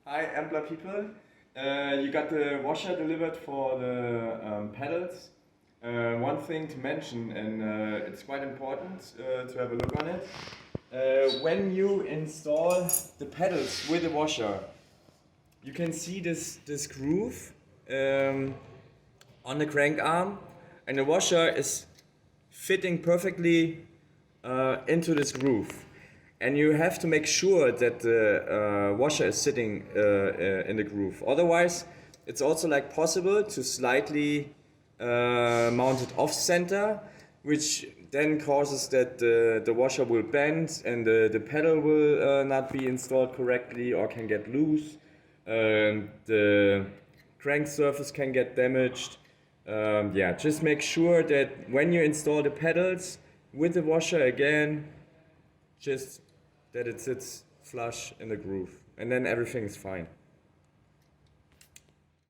Hi, Ampler people. You got the washer delivered for the pedals. One thing to mention, and it's quite important to have a look on it. When you install the pedals with the washer, you can see this groove on the crank arm, and the washer is fitting perfectly into this groove. And you have to make sure that the washer is sitting in the groove. Otherwise, it's also like possible to slightly mount it off center, which then causes that the washer will bend and the pedal will not be installed correctly or can get loose. The crank surface can get damaged. Just make sure that when you install the pedals with the washer again, just that it sits flush in the groove, and then everything is fine.